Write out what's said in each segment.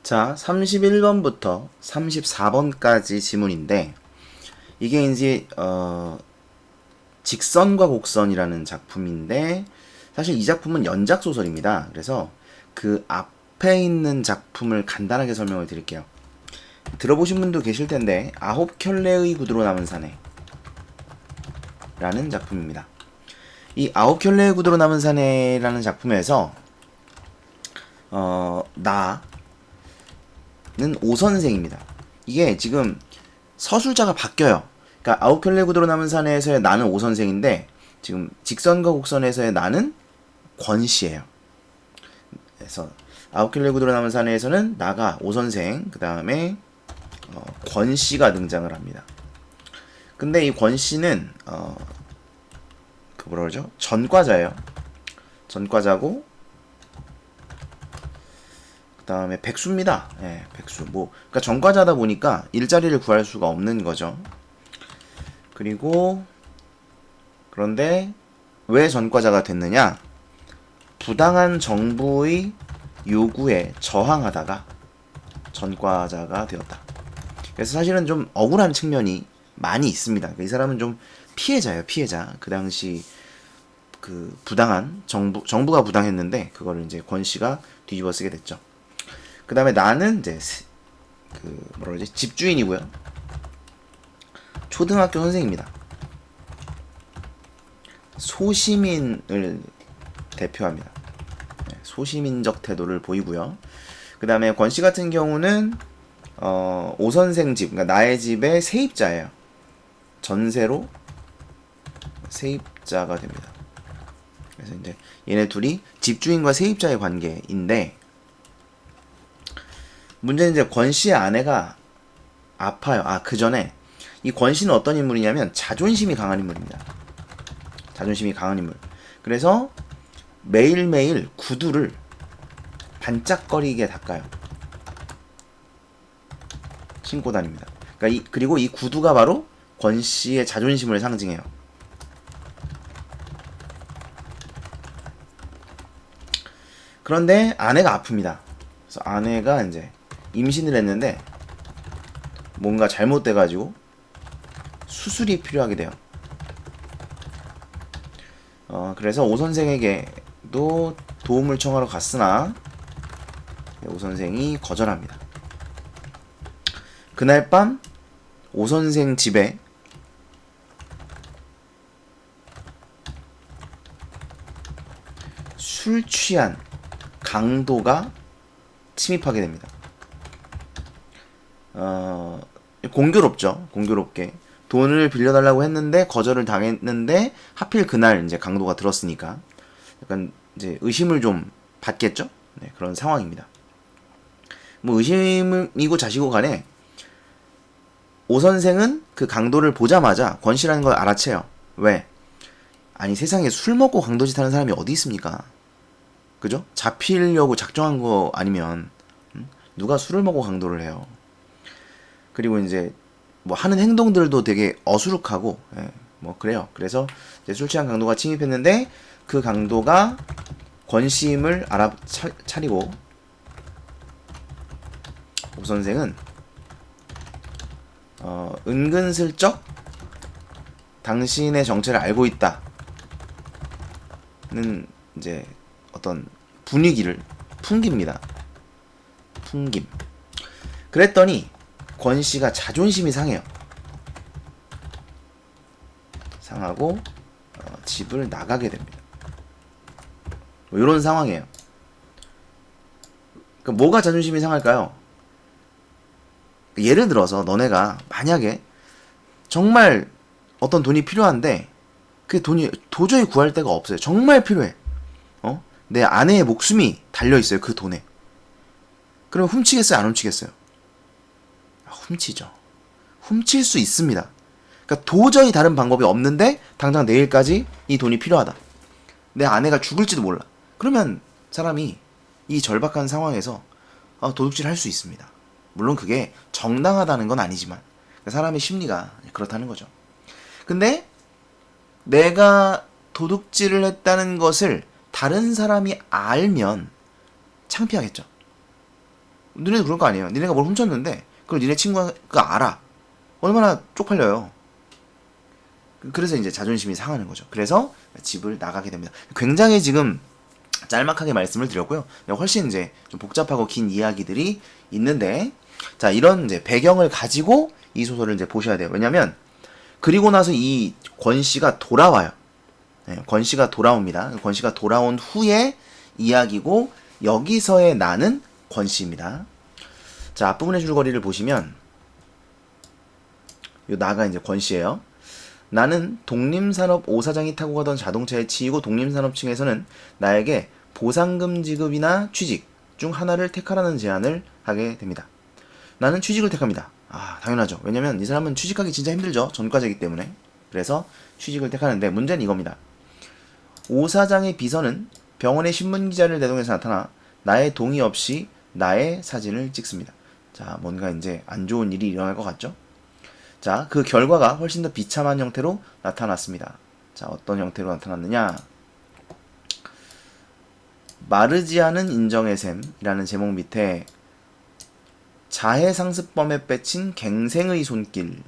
자, 31번부터 34번까지 지문인데 이게 이제 직선과 곡선이라는 작품인데 사실 이 작품은 연작 소설입니다. 그래서 그 앞에 있는 작품을 간단하게 설명을 드릴게요. 들어보신 분도 계실 텐데 아홉 켤레의 구두로 남은 사내라는 작품입니다. 이 아홉 켤레의 구두로 남은 사내라는 작품에서 나는 오선생입니다. 이게 지금 서술자가 바뀌어요. 그러니까 아홉 켤레 구두로 남은 사내에서의 나는 오선생인데 지금 직선과 곡선에서의 나는 권씨예요. 그래서 아홉 켤레 구두로 남은 사내에서는 나가 오선생, 그 다음에 권씨가 등장을 합니다. 근데 이 권씨는 그 뭐라 그러죠? 전과자예요. 전과자고 그 다음에 백수입니다. 예, 백수. 그러니까 전과자다 보니까 일자리를 구할 수가 없는 거죠. 그리고 그런데 왜 전과자가 됐느냐? 부당한 정부의 요구에 저항하다가 전과자가 되었다. 그래서 사실은 좀 억울한 측면이 많이 있습니다. 이 사람은 좀 피해자예요, 피해자. 그 당시 그 부당한 정부가 부당했는데 그거를 이제 권 씨가 뒤집어 쓰게 됐죠. 그 다음에 나는 이제 그 뭐라 그러지? 집주인이고요. 초등학교 선생입니다. 소시민을 대표합니다. 소시민적 태도를 보이고요. 그 다음에 권씨 같은 경우는 오선생 집, 그러니까 나의 집의 세입자예요. 전세로 세입자가 됩니다. 그래서 이제 얘네 둘이 집주인과 세입자의 관계인데 문제는 이제 권씨의 아내가 아파요. 그 전에 이 권씨는 어떤 인물이냐면 자존심이 강한 인물입니다. 자존심이 강한 인물. 그래서 매일매일 구두를 반짝거리게 닦아요. 신고 다닙니다. 그러니까 그리고 이 구두가 바로 권씨의 자존심을 상징해요. 그런데 아내가 아픕니다. 그래서 아내가 이제 임신을 했는데 뭔가 잘못돼가지고 수술이 필요하게 돼요. 그래서 오 선생에게도 도움을 청하러 갔으나 오 선생이 거절합니다. 그날 밤 오 선생 집에 술 취한 강도가 침입하게 됩니다. 공교롭죠. 공교롭게 돈을 빌려달라고 했는데 거절을 당했는데 하필 그날 이제 강도가 들었으니까 약간 이제 의심을 좀 받겠죠. 네, 그런 상황입니다. 뭐 의심이고 자시고 간에 오 선생은 그 강도를 보자마자 권씨라는 걸 알아채요. 왜? 아니 세상에 술 먹고 강도짓 하는 사람이 어디 있습니까? 그죠? 잡히려고 작정한 거 아니면 누가 술을 먹고 강도를 해요. 그리고 이제 뭐 하는 행동들도 되게 어수룩하고 뭐 그래요. 그래서 이제 술 취한 강도가 침입했는데 그 강도가 권씨임을 알아차리고 오 선생은 은근슬쩍 당신의 정체를 알고 있다는 이제 어떤 분위기를 풍깁니다. 풍김. 그랬더니 권씨가 자존심이 상해요. 상하고 집을 나가게 됩니다. 뭐 이런 상황이에요. 그러니까 뭐가 자존심이 상할까요? 예를 들어서 너네가 만약에 정말 어떤 돈이 필요한데 그 돈이 도저히 구할 데가 없어요. 정말 필요해. 내 아내의 목숨이 달려있어요. 그 돈에. 그러면 훔치겠어요? 안 훔치겠어요? 훔치죠. 훔칠 수 있습니다. 그러니까 도저히 다른 방법이 없는데 당장 내일까지 이 돈이 필요하다. 내 아내가 죽을지도 몰라. 그러면 사람이 이 절박한 상황에서 도둑질을 할 수 있습니다. 물론 그게 정당하다는 건 아니지만 사람의 심리가 그렇다는 거죠. 근데 내가 도둑질을 했다는 것을 다른 사람이 알면 창피하겠죠. 니네도 그럴 거 아니에요. 니네가 뭘 훔쳤는데 그걸 니네 친구가 알아. 얼마나 쪽팔려요. 그래서 이제 자존심이 상하는 거죠. 그래서 집을 나가게 됩니다. 굉장히 지금 짤막하게 말씀을 드렸고요. 훨씬 이제 좀 복잡하고 긴 이야기들이 있는데, 자, 이런 이제 배경을 가지고 이 소설을 이제 보셔야 돼요. 왜냐면, 그리고 나서 이 권 씨가 돌아와요. 네, 권 씨가 돌아옵니다. 권 씨가 돌아온 후에 이야기고, 여기서의 나는 권 씨입니다. 자, 앞부분의 줄거리를 보시면, 요 나가 이제 권 씨예요. 나는 독림산업 5사장이 타고 가던 자동차에 치이고 독림산업층에서는 나에게 보상금 지급이나 취직 중 하나를 택하라는 제안을 하게 됩니다. 나는 취직을 택합니다. 아, 당연하죠. 왜냐면 이 사람은 취직하기 진짜 힘들죠. 전과자이기 때문에. 그래서 취직을 택하는데 문제는 이겁니다. 5사장의 비서는 병원에 신문기자를 대동해서 나타나 나의 동의 없이 나의 사진을 찍습니다. 자, 뭔가 이제 안 좋은 일이 일어날 것 같죠? 자, 그 결과가 훨씬 더 비참한 형태로 나타났습니다. 자, 어떤 형태로 나타났느냐? 마르지 않은 인정의 셈이라는 제목 밑에 자해상습범에 빼친 갱생의 손길.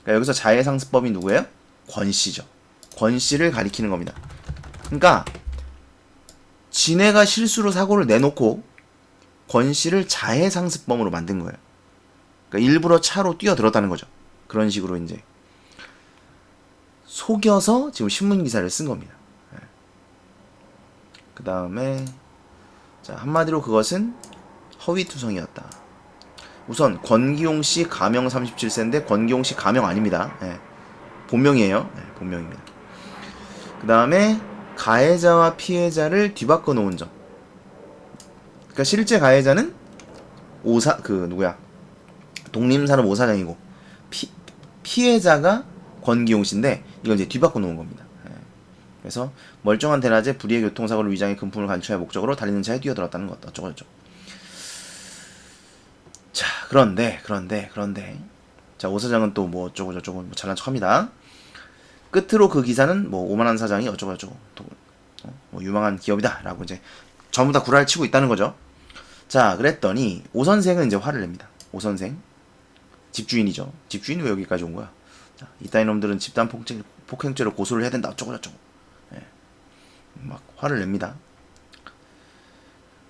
그러니까 여기서 자해상습범이 누구예요? 권씨죠. 권씨를 가리키는 겁니다. 그러니까 지네가 실수로 사고를 내놓고 권씨를 자해상습범으로 만든 거예요. 그러니까 일부러 차로 뛰어들었다는 거죠. 그런 식으로 이제 속여서 지금 신문 기사를 쓴 겁니다. 그 다음에 자, 한마디로 그것은 허위투성이었다. 우선 권기용 씨 가명 37세인데 권기용 씨 가명 아닙니다. 본명이에요. 본명입니다. 그 다음에 가해자와 피해자를 뒤바꿔 놓은 점. 그러니까 실제 가해자는 독림산업 5사장이고 피해자가 권기용 씨인데 이걸 이제 뒤바꿔 놓은 겁니다. 그래서 멀쩡한 대낮에 불의의 교통사고를 위장해 금품을 간취할 목적으로 달리는 차에 뛰어들었다는 것. 어쩌고저쩌고. 자, 그런데 자, 5사장은 또 뭐 어쩌고저쩌고 뭐 잘난 척합니다. 끝으로 그 기사는 뭐 오만한 사장이 어쩌고저쩌고 뭐 유망한 기업이다 라고 이제 전부 다 구라를 치고 있다는 거죠. 자, 그랬더니 오 선생은 이제 화를 냅니다. 오 선생 집주인이죠. 집주인이 왜 여기까지 온 거야? 자, 이따위 놈들은 집단 폭행죄로 고소를 해야 된다. 어쩌고저쩌고. 막 화를 냅니다.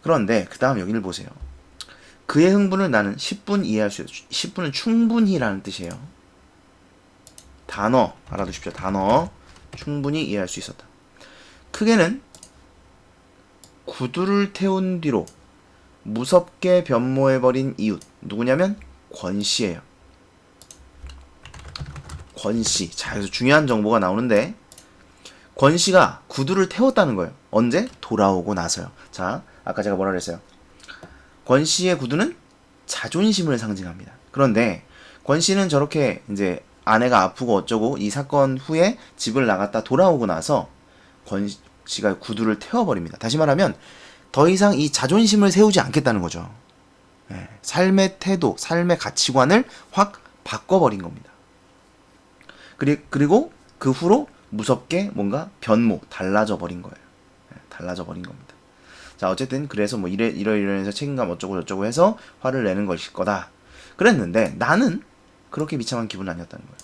그런데 그 다음 여기를 보세요. 그의 흥분을 나는 10분 이해할 수 있다. 10분은 충분히라는 뜻이에요. 단어 알아두십시오. 단어 충분히 이해할 수 있었다. 크게는 구두를 태운 뒤로 무섭게 변모해버린 이웃 누구냐면 권씨예요. 권씨. 자, 여기서 중요한 정보가 나오는데 권씨가 구두를 태웠다는 거예요. 언제? 돌아오고 나서요. 자, 아까 제가 뭐라 그랬어요? 권씨의 구두는 자존심을 상징합니다. 그런데 권씨는 저렇게 이제 아내가 아프고 어쩌고 이 사건 후에 집을 나갔다 돌아오고 나서 권씨가 구두를 태워버립니다. 다시 말하면 더 이상 이 자존심을 세우지 않겠다는 거죠. 삶의 태도, 삶의 가치관을 확 바꿔버린 겁니다. 그리고 그 후로 무섭게 뭔가 달라져 버린 거예요. 달라져 버린 겁니다. 자, 어쨌든 그래서 뭐 이러해서 책임감 어쩌고 저쩌고 해서 화를 내는 것일 거다. 그랬는데 나는 그렇게 비참한 기분은 아니었다는 거예요.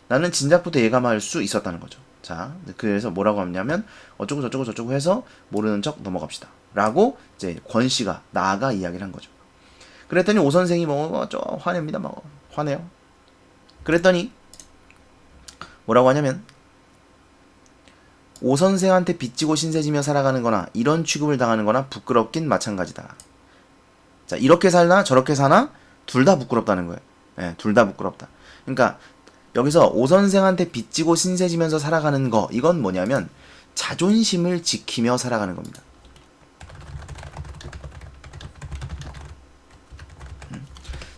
나는 진작부터 예감할 수 있었다는 거죠. 자, 그래서 뭐라고 하냐면 어쩌고 저쩌고 저쩌고 해서 모르는 척 넘어갑시다. 라고 이제 권씨가 나아가 이야기를 한 거죠. 그랬더니 오 선생이 화냅니다. 화내요. 그랬더니 뭐라고 하냐면 오 선생한테 빚지고 신세지며 살아가는 거나 이런 취급을 당하는 거나 부끄럽긴 마찬가지다. 자, 이렇게 살나 저렇게 사나 둘 다 부끄럽다는 거예요. 둘 다 부끄럽다. 그러니까 여기서 오 선생한테 빚지고 신세지면서 살아가는 거 이건 뭐냐면 자존심을 지키며 살아가는 겁니다.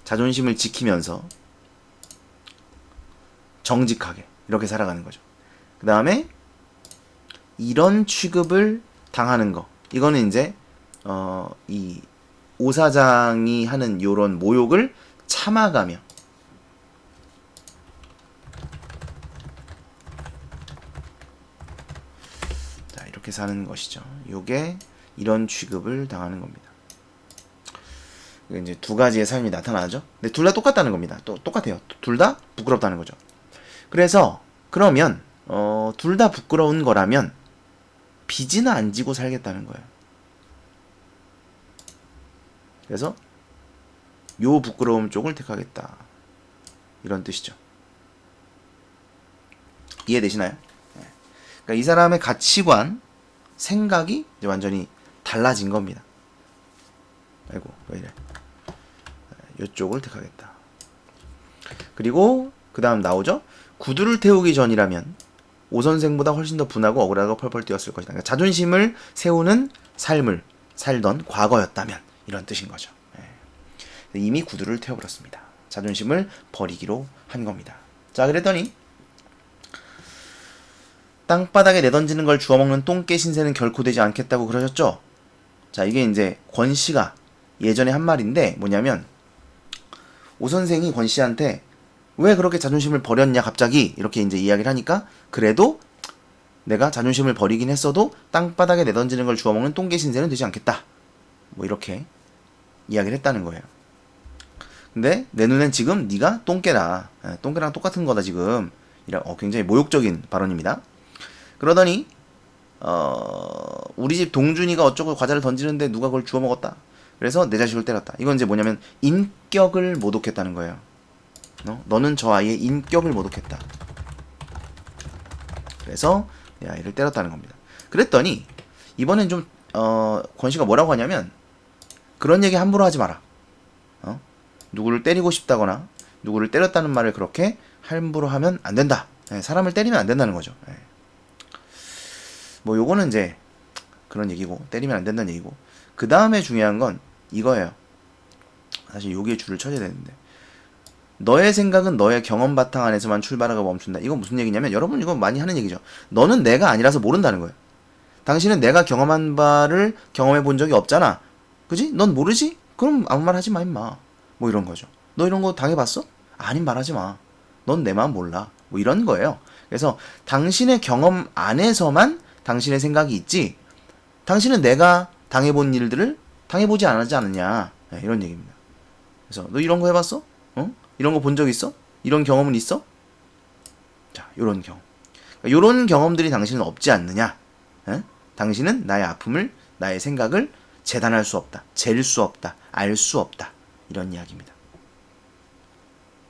자존심을 지키면서 정직하게 이렇게 살아가는 거죠. 그 다음에 이런 취급을 당하는 거 이거는 이제 이 오사장이 하는 요런 모욕을 참아가며 자, 이렇게 사는 것이죠. 요게 이런 취급을 당하는 겁니다. 이제 두 가지의 삶이 나타나죠. 근데 둘 다 똑같다는 겁니다. 똑같아요. 둘 다 부끄럽다는 거죠. 그래서 그러면 둘 다 부끄러운 거라면 빚이나 안 지고 살겠다는 거예요. 그래서 요 부끄러움 쪽을 택하겠다. 이런 뜻이죠. 이해되시나요? 네. 그러니까 이 사람의 가치관, 생각이 이제 완전히 달라진 겁니다. 아이고, 왜 이래. 이쪽을 택하겠다. 그리고 그 다음 나오죠. 구두를 태우기 전이라면 오 선생보다 훨씬 더 분하고 억울하고 펄펄 뛰었을 것이다. 그러니까 자존심을 세우는 삶을 살던 과거였다면 이런 뜻인 거죠. 네. 이미 구두를 태워버렸습니다. 자존심을 버리기로 한 겁니다. 자, 그랬더니 땅바닥에 내던지는 걸 주워먹는 똥개 신세는 결코 되지 않겠다고 그러셨죠? 자, 이게 이제 권 씨가 예전에 한 말인데 뭐냐면 오 선생이 권 씨한테 왜 그렇게 자존심을 버렸냐 갑자기 이렇게 이제 이야기를 하니까 그래도 내가 자존심을 버리긴 했어도 땅바닥에 내던지는 걸 주워먹는 똥개 신세는 되지 않겠다. 뭐 이렇게 이야기를 했다는 거예요. 근데 내 눈엔 지금 네가 똥개다. 똥개랑 똑같은 거다 지금. 굉장히 모욕적인 발언입니다. 그러더니 우리 집 동준이가 어쩌고 과자를 던지는데 누가 그걸 주워 먹었다. 그래서 내 자식을 때렸다. 이건 이제 뭐냐면 인격을 모독했다는 거예요. 너는 저 아이의 인격을 모독했다. 그래서 내 아이를 때렸다는 겁니다. 그랬더니 이번엔 좀 권씨가 뭐라고 하냐면 그런 얘기 함부로 하지 마라. 누구를 때리고 싶다거나 누구를 때렸다는 말을 그렇게 함부로 하면 안 된다. 사람을 때리면 안 된다는 거죠. 뭐 요거는 이제 그런 얘기고 때리면 안 된다는 얘기고 그 다음에 중요한 건 이거예요. 사실 여기에 줄을 쳐야 되는데 너의 생각은 너의 경험 바탕 안에서만 출발하고 멈춘다. 이건 무슨 얘기냐면 여러분 이거 많이 하는 얘기죠. 너는 내가 아니라서 모른다는 거예요. 당신은 내가 경험한 바를 경험해 본 적이 없잖아. 그지? 넌 모르지? 그럼 아무 말 하지 마 임마. 뭐 이런 거죠. 너 이런 거 당해봤어? 아님 말하지 마. 넌 내 마음 몰라. 뭐 이런 거예요. 그래서 당신의 경험 안에서만 당신의 생각이 있지 당신은 내가 당해본 일들을 당해보지 않았지 않느냐. 이런 얘기입니다. 그래서 너 이런 거 해봤어? 이런 거 본 적 있어? 이런 경험은 있어? 자, 요런 경험. 요런 경험들이 당신은 없지 않느냐. 당신은 나의 아픔을, 나의 생각을 재단할 수 없다. 잴 수 없다. 알 수 없다. 이런 이야기입니다.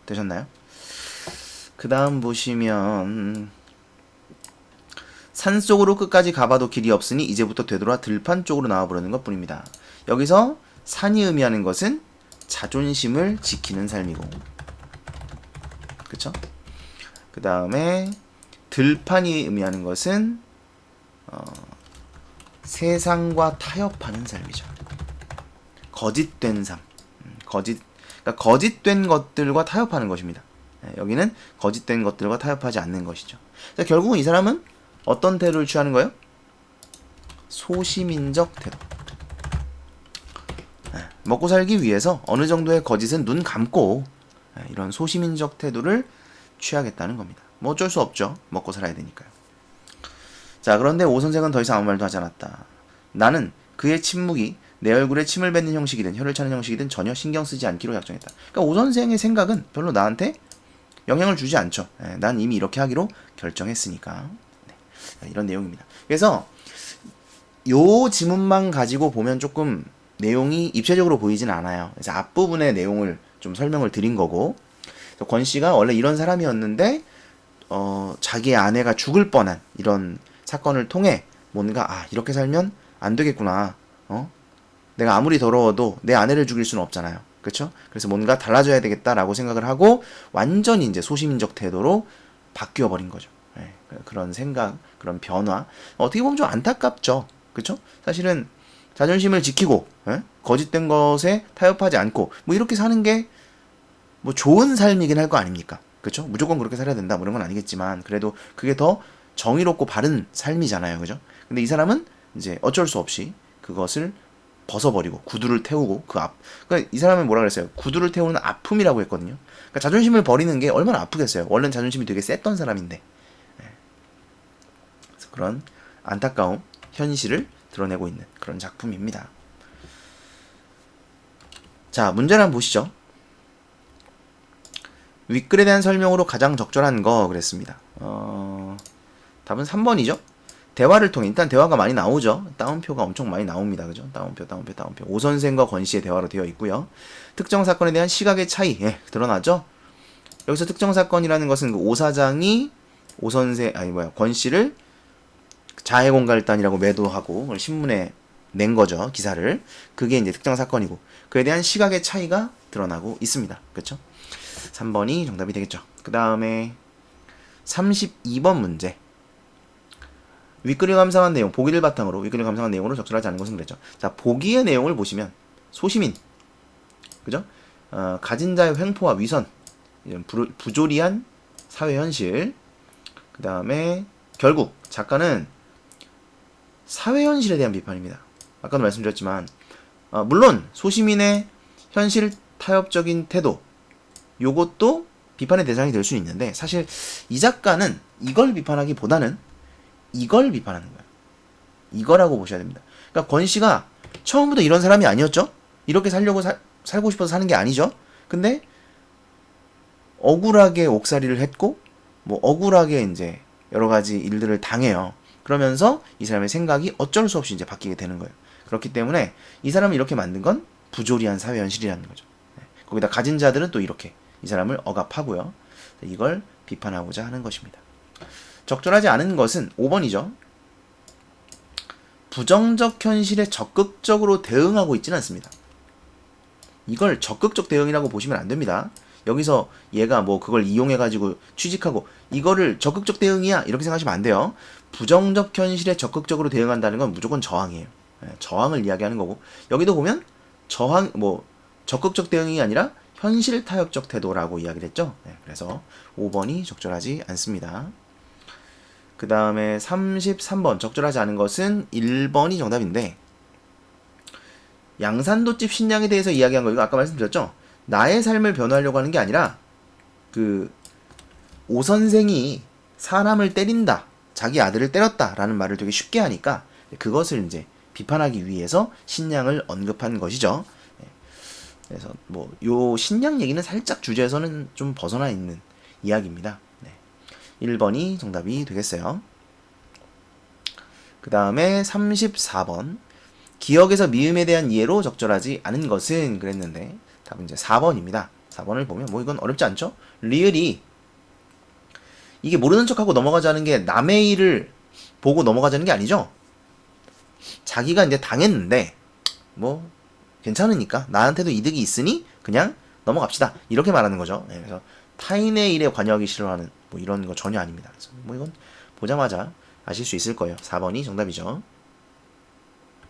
되셨나요? 그 다음 보시면 산속으로 끝까지 가봐도 길이 없으니 이제부터 되돌아 들판 쪽으로 나와보려는 것 뿐입니다. 여기서 산이 의미하는 것은 자존심을 지키는 삶이고 그쵸? 그 다음에 들판이 의미하는 것은 세상과 타협하는 삶이죠. 거짓된 삶. 그러니까 거짓된 것들과 타협하는 것입니다. 여기는 거짓된 것들과 타협하지 않는 것이죠. 자, 결국은 이 사람은 어떤 태도를 취하는 거예요? 소시민적 태도. 먹고 살기 위해서 어느 정도의 거짓은 눈 감고 이런 소시민적 태도를 취하겠다는 겁니다. 뭐 어쩔 수 없죠. 먹고 살아야 되니까요. 자, 그런데 오 선생은 더 이상 아무 말도 하지 않았다. 나는 그의 침묵이 내 얼굴에 침을 뱉는 형식이든 혀를 차는 형식이든 전혀 신경 쓰지 않기로 약정했다. 그러니까 오 선생의 생각은 별로 나한테 영향을 주지 않죠. 난 이미 이렇게 하기로 결정했으니까. 이런 내용입니다. 그래서 요 지문만 가지고 보면 조금 내용이 입체적으로 보이진 않아요. 그래서 앞부분의 내용을 좀 설명을 드린 거고 권 씨가 원래 이런 사람이었는데 자기의 아내가 죽을 뻔한 이런 사건을 통해 뭔가 이렇게 살면 안 되겠구나. 내가 아무리 더러워도 내 아내를 죽일 수는 없잖아요. 그렇죠? 그래서 뭔가 달라져야 되겠다라고 생각을 하고 완전히 이제 소시민적 태도로 바뀌어 버린 거죠. 그런 생각, 그런 변화. 어떻게 보면 좀 안타깝죠. 그렇죠? 사실은 자존심을 지키고 거짓된 것에 타협하지 않고 뭐 이렇게 사는 게 뭐 좋은 삶이긴 할 거 아닙니까? 그렇죠? 무조건 그렇게 살아야 된다 뭐 이런 건 아니겠지만 그래도 그게 더 정의롭고 바른 삶이잖아요. 그죠? 근데 이 사람은 이제 어쩔 수 없이 그것을 벗어버리고 구두를 태우고 그러니까 이 사람은 뭐라 그랬어요? 구두를 태우는 아픔이라고 했거든요. 그러니까 자존심을 버리는 게 얼마나 아프겠어요. 원래는 자존심이 되게 셌던 사람인데. 그래서 그런 안타까움 현실을 드러내고 있는 그런 작품입니다. 자, 문제를 한번 보시죠. 윗글에 대한 설명으로 가장 적절한 거 그랬습니다. 답은 3번이죠. 대화를 통해 일단 대화가 많이 나오죠. 따옴표가 엄청 많이 나옵니다. 그죠? 따옴표. 오 선생과 권 씨의 대화로 되어 있고요. 특정 사건에 대한 시각의 차이 드러나죠. 여기서 특정 사건이라는 것은 그 오 사장이 권 씨를 자해공갈단이라고 매도하고 그걸 신문에 낸 거죠. 기사를. 그게 이제 특정 사건이고 그에 대한 시각의 차이가 드러나고 있습니다. 그렇죠? 3번이 정답이 되겠죠. 그 다음에 32번 문제. 윗글을 감상한 내용, 보기를 바탕으로 윗글을 감상한 내용으로 적절하지 않은 것은 그랬죠. 자, 보기의 내용을 보시면 소시민, 그죠? 가진 자의 횡포와 위선, 이런 부조리한 사회 현실. 그 다음에 결국 작가는 사회 현실에 대한 비판입니다. 아까도 말씀드렸지만 물론 소시민의 현실 타협적인 태도 요것도 비판의 대상이 될 수 있는데 사실 이 작가는 이걸 비판하기보다는 이걸 비판하는 거예요. 이거라고 보셔야 됩니다. 그러니까 권 씨가 처음부터 이런 사람이 아니었죠? 이렇게 살고 싶어서 사는 게 아니죠? 근데 억울하게 옥살이를 했고 뭐 억울하게 이제 여러 가지 일들을 당해요. 그러면서 이 사람의 생각이 어쩔 수 없이 이제 바뀌게 되는 거예요. 그렇기 때문에 이 사람을 이렇게 만든 건 부조리한 사회 현실이라는 거죠. 거기다 가진 자들은 또 이렇게 이 사람을 억압하고요. 이걸 비판하고자 하는 것입니다. 적절하지 않은 것은 5번이죠. 부정적 현실에 적극적으로 대응하고 있지는 않습니다. 이걸 적극적 대응이라고 보시면 안 됩니다. 여기서 얘가 뭐 그걸 이용해가지고 취직하고 이거를 적극적 대응이야 이렇게 생각하시면 안 돼요. 부정적 현실에 적극적으로 대응한다는 건 무조건 저항이에요. 저항을 이야기하는 거고 여기도 보면 적극적 대응이 아니라 현실 타협적 태도라고 이야기를 했죠. 그래서 5번이 적절하지 않습니다. 그 다음에 33번 적절하지 않은 것은 1번이 정답인데 양산도집 신양에 대해서 이야기한 거 이거 아까 말씀드렸죠. 나의 삶을 변화하려고 하는 게 아니라 오 선생이 사람을 때린다 자기 아들을 때렸다라는 말을 되게 쉽게 하니까 그것을 이제 비판하기 위해서 신양을 언급한 것이죠. 그래서 뭐 요 신양 얘기는 살짝 주제에서는 좀 벗어나 있는 이야기입니다. 1번이 정답이 되겠어요. 그 다음에 34번 기억에서 미음에 대한 이해로 적절하지 않은 것은 그랬는데 답은 이제 4번입니다. 4번을 보면 뭐 이건 어렵지 않죠? 리을이 이게 모르는 척하고 넘어가자는 게 남의 일을 보고 넘어가자는 게 아니죠. 자기가 이제 당했는데 뭐 괜찮으니까 나한테도 이득이 있으니 그냥 넘어갑시다 이렇게 말하는 거죠. 그래서 타인의 일에 관여하기 싫어하는 뭐 이런 거 전혀 아닙니다. 그래서 뭐 이건 보자마자 아실 수 있을 거예요. 4번이 정답이죠.